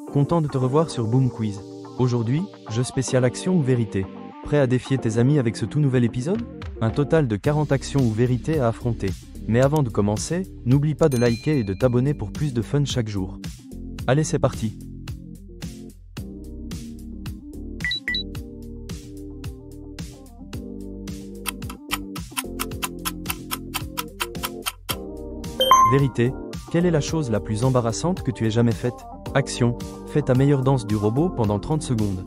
content de te revoir sur Boom Quiz. Aujourd'hui, jeu spécial action ou vérité. Prêt à défier tes amis avec ce tout nouvel épisode? Un total de 40 actions ou vérités à affronter. Mais avant de commencer, n'oublie pas de liker et de t'abonner pour plus de fun chaque jour. Allez, c'est parti! Vérité, quelle est la chose la plus embarrassante que tu aies jamais faite? Action, fais ta meilleure danse du robot pendant 30 secondes.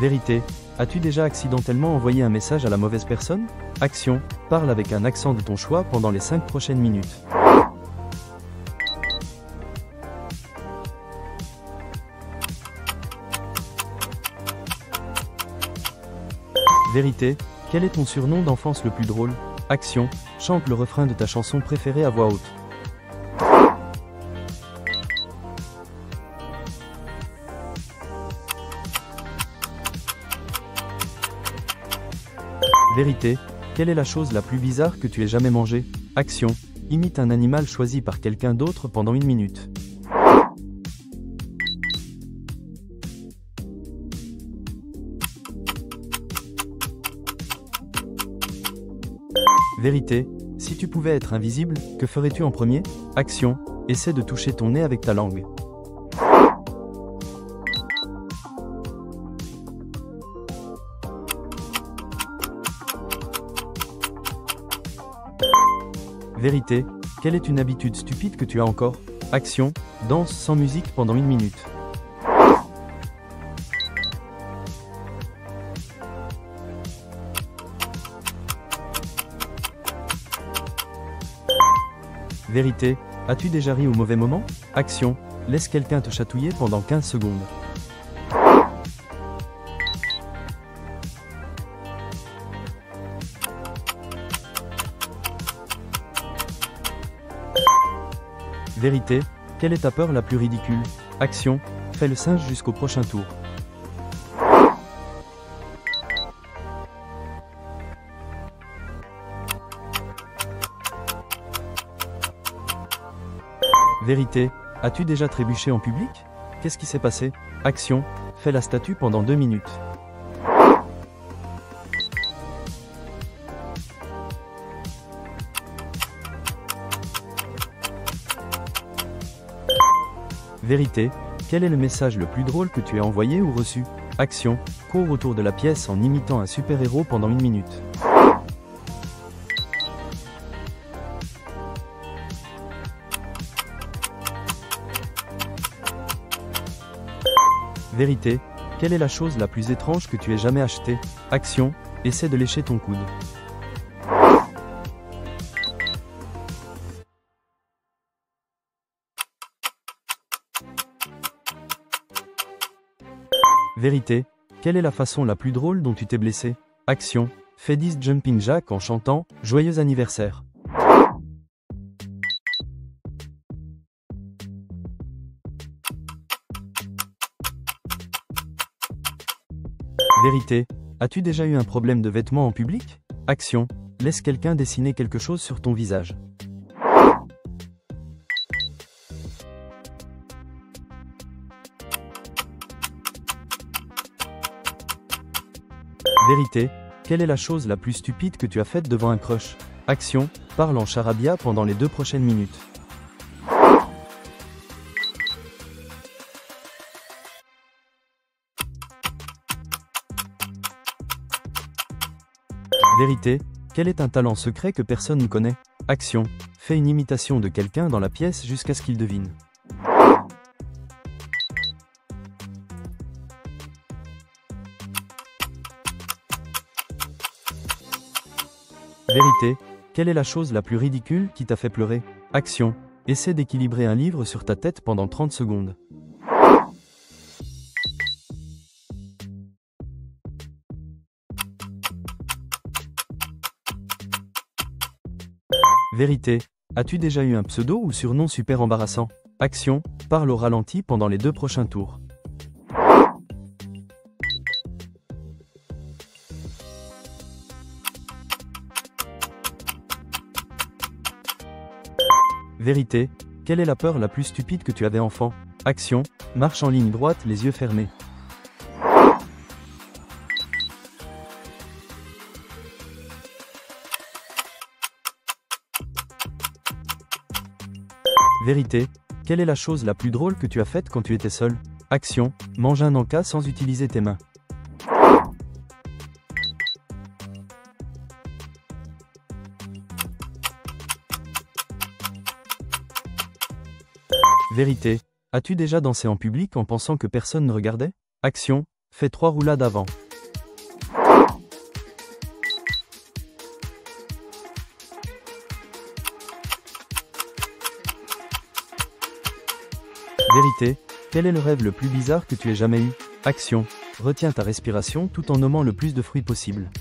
Vérité, as-tu déjà accidentellement envoyé un message à la mauvaise personne? Action, parle avec un accent de ton choix pendant les 5 prochaines minutes. Vérité, quel est ton surnom d'enfance le plus drôle? Action, chante le refrain de ta chanson préférée à voix haute. Vérité, quelle est la chose la plus bizarre que tu aies jamais mangée? Action, imite un animal choisi par quelqu'un d'autre pendant 1 minute. Vérité, si tu pouvais être invisible, que ferais-tu en premier? Action, essaie de toucher ton nez avec ta langue. Vérité, quelle est une habitude stupide que tu as encore? Action, danse sans musique pendant 1 minute. Vérité, as-tu déjà ri au mauvais moment? Action, laisse quelqu'un te chatouiller pendant 15 secondes. Vérité, quelle est ta peur la plus ridicule? Action, fais le singe jusqu'au prochain tour. Vérité, as-tu déjà trébuché en public? Qu'est-ce qui s'est passé? Action, fais la statue pendant 2 minutes. Vérité, quel est le message le plus drôle que tu aies envoyé ou reçu? Action, cours autour de la pièce en imitant un super-héros pendant 1 minute. Vérité, quelle est la chose la plus étrange que tu aies jamais achetée? Action, essaie de lécher ton coude. Vérité, quelle est la façon la plus drôle dont tu t'es blessé? Action, fais 10 jumping jacks en chantant « Joyeux anniversaire ». Vérité, as-tu déjà eu un problème de vêtements en public? Action, laisse quelqu'un dessiner quelque chose sur ton visage. Vérité, quelle est la chose la plus stupide que tu as faite devant un crush? Action, parle en charabia pendant les 2 prochaines minutes. Vérité, quel est un talent secret que personne ne connaît? Action, fais une imitation de quelqu'un dans la pièce jusqu'à ce qu'il devine. Vérité, quelle est la chose la plus ridicule qui t'a fait pleurer? Action, essaie d'équilibrer un livre sur ta tête pendant 30 secondes. Vérité, as-tu déjà eu un pseudo ou surnom super embarrassant? Action, parle au ralenti pendant les 2 prochains tours. Vérité, quelle est la peur la plus stupide que tu avais enfant? Action, marche en ligne droite les yeux fermés. Vérité, quelle est la chose la plus drôle que tu as faite quand tu étais seul? Action, mange un encas sans utiliser tes mains. Vérité, as-tu déjà dansé en public en pensant que personne ne regardait? Action, fais 3 roulades avant. Vérité, quel est le rêve le plus bizarre que tu aies jamais eu? Action, retiens ta respiration tout en nommant le plus de fruits possible.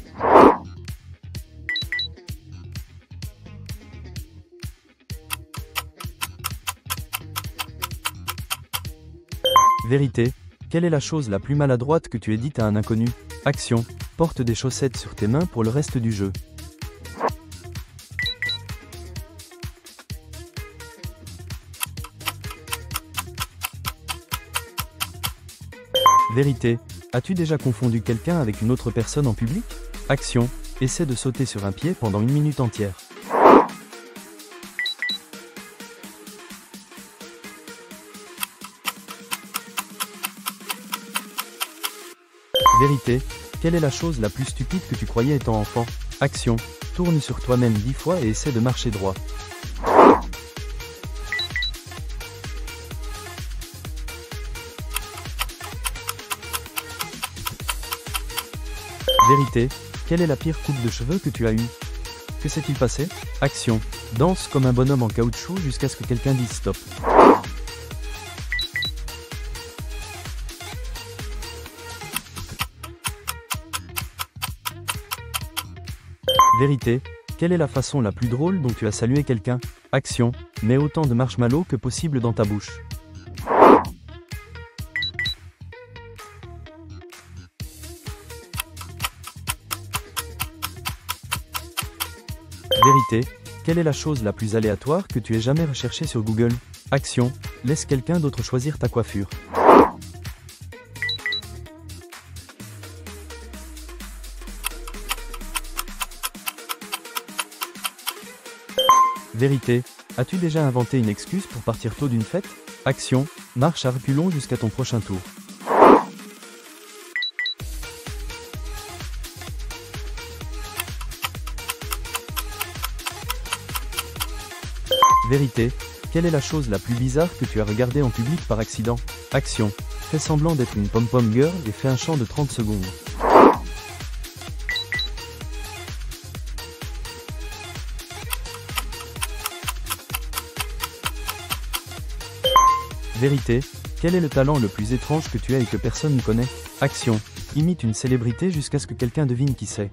Vérité, quelle est la chose la plus maladroite que tu aies dite à un inconnu? Action, porte des chaussettes sur tes mains pour le reste du jeu. Vérité, as-tu déjà confondu quelqu'un avec une autre personne en public? Action, essaie de sauter sur un pied pendant 1 minute entière. Vérité, quelle est la chose la plus stupide que tu croyais étant enfant? Action, tourne sur toi-même 10 fois et essaie de marcher droit. Vérité, quelle est la pire coupe de cheveux que tu as eue? Que s'est-il passé? Action, danse comme un bonhomme en caoutchouc jusqu'à ce que quelqu'un dise stop. Vérité, quelle est la façon la plus drôle dont tu as salué quelqu'un? Action, mets autant de marshmallows que possible dans ta bouche. Vérité, quelle est la chose la plus aléatoire que tu aies jamais recherchée sur Google? Action, laisse quelqu'un d'autre choisir ta coiffure. Vérité, as-tu déjà inventé une excuse pour partir tôt d'une fête? Action, marche à reculons jusqu'à ton prochain tour. Vérité, quelle est la chose la plus bizarre que tu as regardée en public par accident? Action, fais semblant d'être une pom-pom girl et fais un chant de 30 secondes. Vérité, quel est le talent le plus étrange que tu as et que personne ne connaît? Action, imite une célébrité jusqu'à ce que quelqu'un devine qui c'est.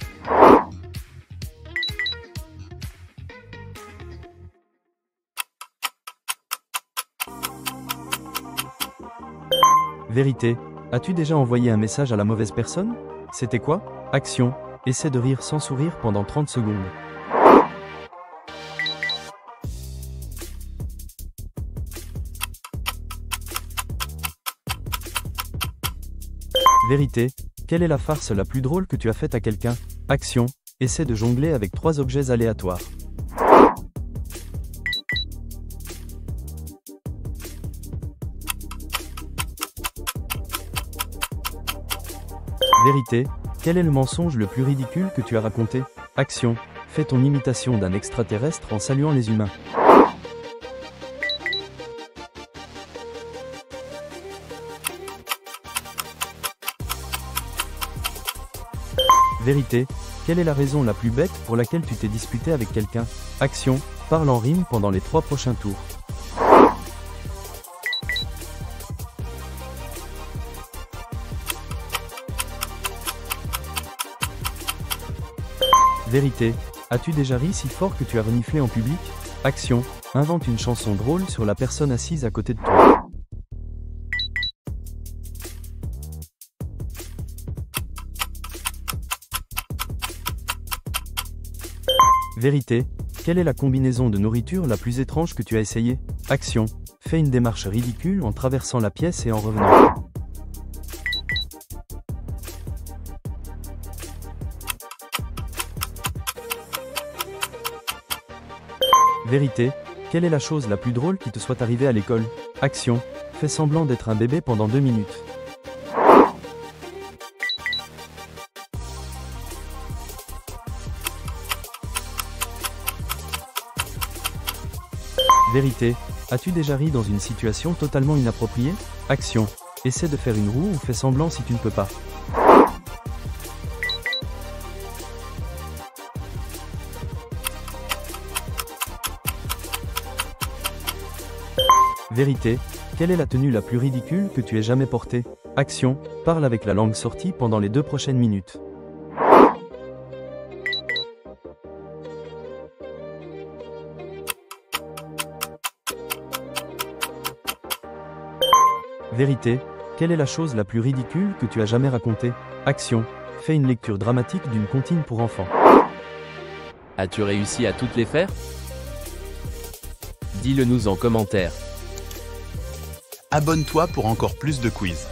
Vérité, as-tu déjà envoyé un message à la mauvaise personne? C'était quoi? Action, essaie de rire sans sourire pendant 30 secondes. Vérité, quelle est la farce la plus drôle que tu as faite à quelqu'un? Action, essaie de jongler avec 3 objets aléatoires. Vérité, quel est le mensonge le plus ridicule que tu as raconté? Action, fais ton imitation d'un extraterrestre en saluant les humains. Vérité, quelle est la raison la plus bête pour laquelle tu t'es disputé avec quelqu'un? Action, parle en rime pendant les 3 prochains tours. Vérité, as-tu déjà ri si fort que tu as reniflé en public? Action, invente une chanson drôle sur la personne assise à côté de toi. Vérité, Quelle est la combinaison de nourriture la plus étrange que tu as essayée? Action. Fais une démarche ridicule en traversant la pièce et en revenant. Vérité. Quelle est la chose la plus drôle qui te soit arrivée à l'école? Action. Fais semblant d'être un bébé pendant 2 minutes. Vérité. As-tu déjà ri dans une situation totalement inappropriée? Action. Essaie de faire une roue ou fais semblant si tu ne peux pas. Vérité. Quelle est la tenue la plus ridicule que tu aies jamais portée? Action. Parle avec la langue sortie pendant les 2 prochaines minutes. Vérité. Quelle est la chose la plus ridicule que tu as jamais racontée? Action. Fais une lecture dramatique d'une comptine pour enfants. As-tu réussi à toutes les faire? Dis-le nous en commentaire. Abonne-toi pour encore plus de quiz.